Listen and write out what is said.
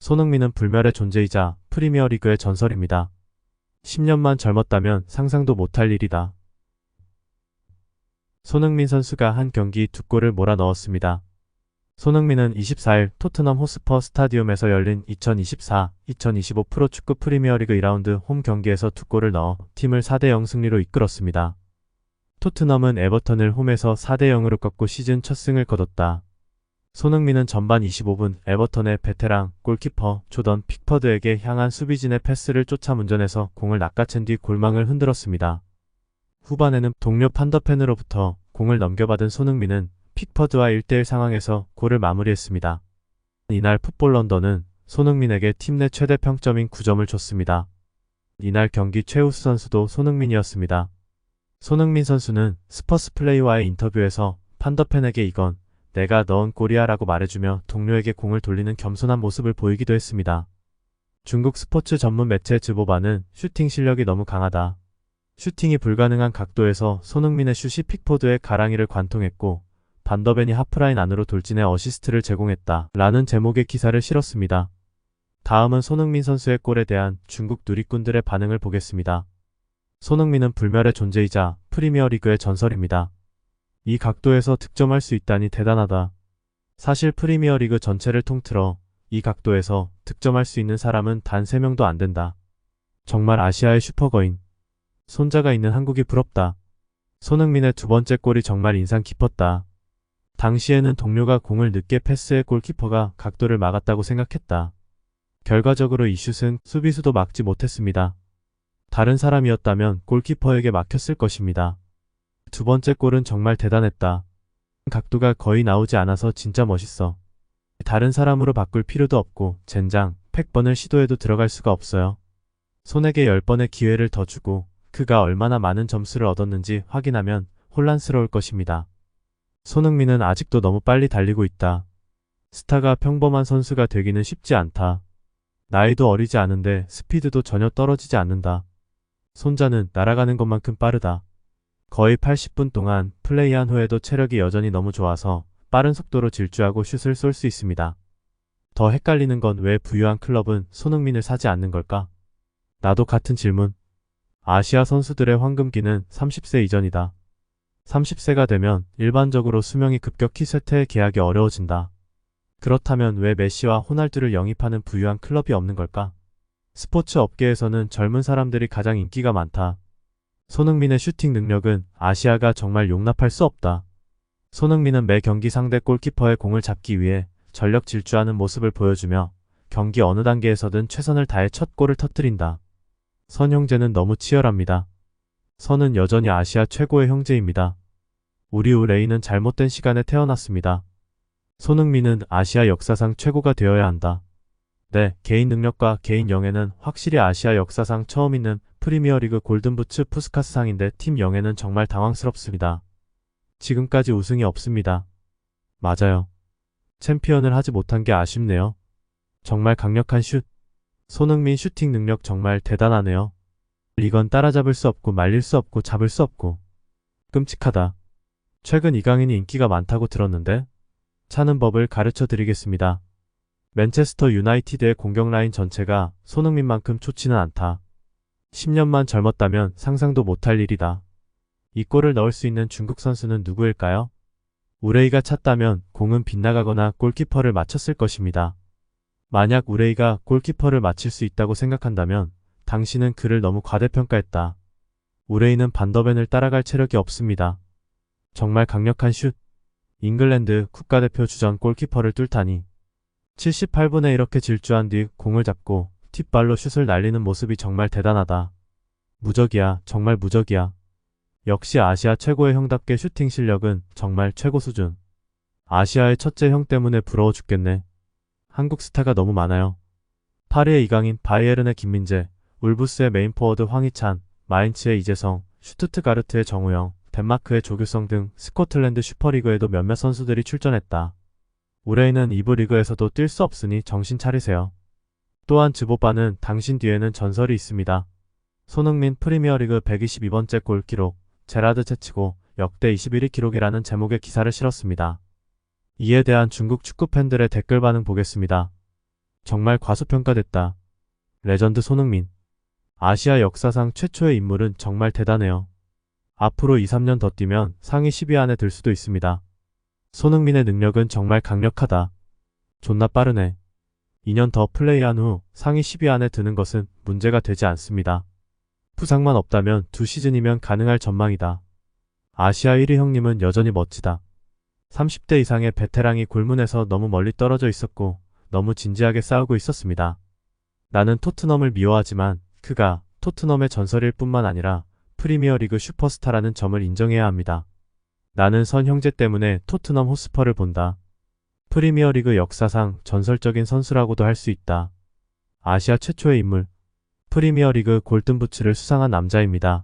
손흥민은 불멸의 존재이자 프리미어리그의 전설입니다. 10년만 젊었다면 상상도 못할 일이다. 손흥민 선수가 한 경기 2골을 몰아넣었습니다. 손흥민은 24일 토트넘 호스퍼 스타디움에서 열린 2024-2025 프로축구 프리미어리그 2라운드 홈 경기에서 2골을 넣어 팀을 4대0 승리로 이끌었습니다. 토트넘은 에버턴을 홈에서 4대0으로 꺾고 시즌 첫 승을 거뒀다. 손흥민은 전반 25분 에버턴의 베테랑 골키퍼 조던 픽퍼드에게 향한 수비진의 패스를 쫓아 문전에서 공을 낚아챈 뒤 골망을 흔들었습니다. 후반에는 동료 판더펜으로부터 공을 넘겨받은 손흥민은 픽퍼드와 1대1 상황에서 골을 마무리했습니다. 이날 풋볼 런던은 손흥민에게 팀 내 최대 평점인 9점을 줬습니다. 이날 경기 최우수 선수도 손흥민이었습니다. 손흥민 선수는 스퍼스 플레이와의 인터뷰에서 판더펜에게 이건 내가 넣은 골이야 라고 말해주며 동료에게 공을 돌리는 겸손한 모습을 보이기도 했습니다. 중국 스포츠 전문 매체 즈보바는 슈팅 실력이 너무 강하다. 슈팅이 불가능한 각도에서 손흥민의 슛이 픽포드의 가랑이를 관통했고 반더벤이 하프라인 안으로 돌진해 어시스트를 제공했다 라는 제목의 기사를 실었습니다. 다음은 손흥민 선수의 골에 대한 중국 누리꾼들의 반응을 보겠습니다. 손흥민은 불멸의 존재이자 프리미어리그의 전설입니다. 이 각도에서 득점할 수 있다니 대단하다. 사실 프리미어리그 전체를 통틀어 이 각도에서 득점할 수 있는 사람은 단 3명도 안 된다. 정말 아시아의 슈퍼거인. 손자가 있는 한국이 부럽다. 손흥민의 두 번째 골이 정말 인상 깊었다. 당시에는 동료가 공을 늦게 패스해 골키퍼가 각도를 막았다고 생각했다. 결과적으로 이 슛은 수비수도 막지 못했습니다. 다른 사람이었다면 골키퍼에게 막혔을 것입니다. 두 번째 골은 정말 대단했다. 각도가 거의 나오지 않아서 진짜 멋있어. 다른 사람으로 바꿀 필요도 없고 젠장, 100번을 시도해도 들어갈 수가 없어요. 손에게 10번의 기회를 더 주고 그가 얼마나 많은 점수를 얻었는지 확인하면 혼란스러울 것입니다. 손흥민은 아직도 너무 빨리 달리고 있다. 스타가 평범한 선수가 되기는 쉽지 않다. 나이도 어리지 않은데 스피드도 전혀 떨어지지 않는다. 손자는 날아가는 것만큼 빠르다. 거의 80분 동안 플레이한 후에도 체력이 여전히 너무 좋아서 빠른 속도로 질주하고 슛을 쏠 수 있습니다. 더 헷갈리는 건 왜 부유한 클럽은 손흥민을 사지 않는 걸까? 나도 같은 질문. 아시아 선수들의 황금기는 30세 이전이다. 30세가 되면 일반적으로 수명이 급격히 쇠퇴해 계약이 어려워진다. 그렇다면 왜 메시와 호날두를 영입하는 부유한 클럽이 없는 걸까? 스포츠 업계에서는 젊은 사람들이 가장 인기가 많다. 손흥민의 슈팅 능력은 아시아가 정말 용납할 수 없다. 손흥민은 매 경기 상대 골키퍼의 공을 잡기 위해 전력 질주하는 모습을 보여주며 경기 어느 단계에서든 최선을 다해 첫 골을 터뜨린다. 선 형제는 너무 치열합니다. 선은 여전히 아시아 최고의 형제입니다. 우리 우레이는 잘못된 시간에 태어났습니다. 손흥민은 아시아 역사상 최고가 되어야 한다. 네, 개인 능력과 개인 영예는 확실히 아시아 역사상 처음 있는 프리미어리그 골든부츠 푸스카스상인데 팀 영예는 정말 당황스럽습니다. 지금까지 우승이 없습니다. 맞아요. 챔피언을 하지 못한 게 아쉽네요. 정말 강력한 슛. 손흥민 슈팅 능력 정말 대단하네요. 이건 따라잡을 수 없고 말릴 수 없고 잡을 수 없고. 끔찍하다. 최근 이강인이 인기가 많다고 들었는데 차는 법을 가르쳐 드리겠습니다. 맨체스터 유나이티드의 공격 라인 전체가 손흥민만큼 좋지는 않다. 10년만 젊었다면 상상도 못할 일이다. 이 골을 넣을 수 있는 중국 선수는 누구일까요? 우레이가 찼다면 공은 빗나가거나 골키퍼를 맞췄을 것입니다. 만약 우레이가 골키퍼를 맞힐 수 있다고 생각한다면 당신은 그를 너무 과대평가했다. 우레이는 반더벤을 따라갈 체력이 없습니다. 정말 강력한 슛. 잉글랜드 국가대표 주전 골키퍼를 뚫다니. 78분에 이렇게 질주한 뒤 공을 잡고 뒷발로 슛을 날리는 모습이 정말 대단하다. 무적이야. 정말 무적이야. 역시 아시아 최고의 형답게 슈팅 실력은 정말 최고 수준. 아시아의 첫째 형 때문에 부러워 죽겠네. 한국 스타가 너무 많아요. 파리의 이강인, 바이에른의 김민재, 울브스의 메인 포워드 황희찬, 마인츠의 이재성, 슈투트가르트의 정우영, 덴마크의 조규성 등 스코틀랜드 슈퍼리그에도 몇몇 선수들이 출전했다. 우레이는 2부 리그에서도 뛸 수 없으니 정신 차리세요. 또한 즈보바는 당신 뒤에는 전설이 있습니다. 손흥민 프리미어리그 122번째 골 기록, 제라드 채치고 역대 21위 기록이라는 제목의 기사를 실었습니다. 이에 대한 중국 축구 팬들의 댓글 반응 보겠습니다. 정말 과소평가됐다. 레전드 손흥민. 아시아 역사상 최초의 인물은 정말 대단해요. 앞으로 2, 3년 더 뛰면 상위 10위 안에 들 수도 있습니다. 손흥민의 능력은 정말 강력하다. 존나 빠르네. 2년 더 플레이한 후 상위 10위 안에 드는 것은 문제가 되지 않습니다. 부상만 없다면 2시즌이면 가능할 전망이다. 아시아 1위 형님은 여전히 멋지다. 30대 이상의 베테랑이 골문에서 너무 멀리 떨어져 있었고 너무 진지하게 싸우고 있었습니다. 나는 토트넘을 미워하지만 그가 토트넘의 전설일 뿐만 아니라 프리미어리그 슈퍼스타라는 점을 인정해야 합니다. 나는 선 형제 때문에 토트넘 호스퍼를 본다. 프리미어리그 역사상 전설적인 선수라고도 할 수 있다. 아시아 최초의 인물, 프리미어리그 골든부츠를 수상한 남자입니다.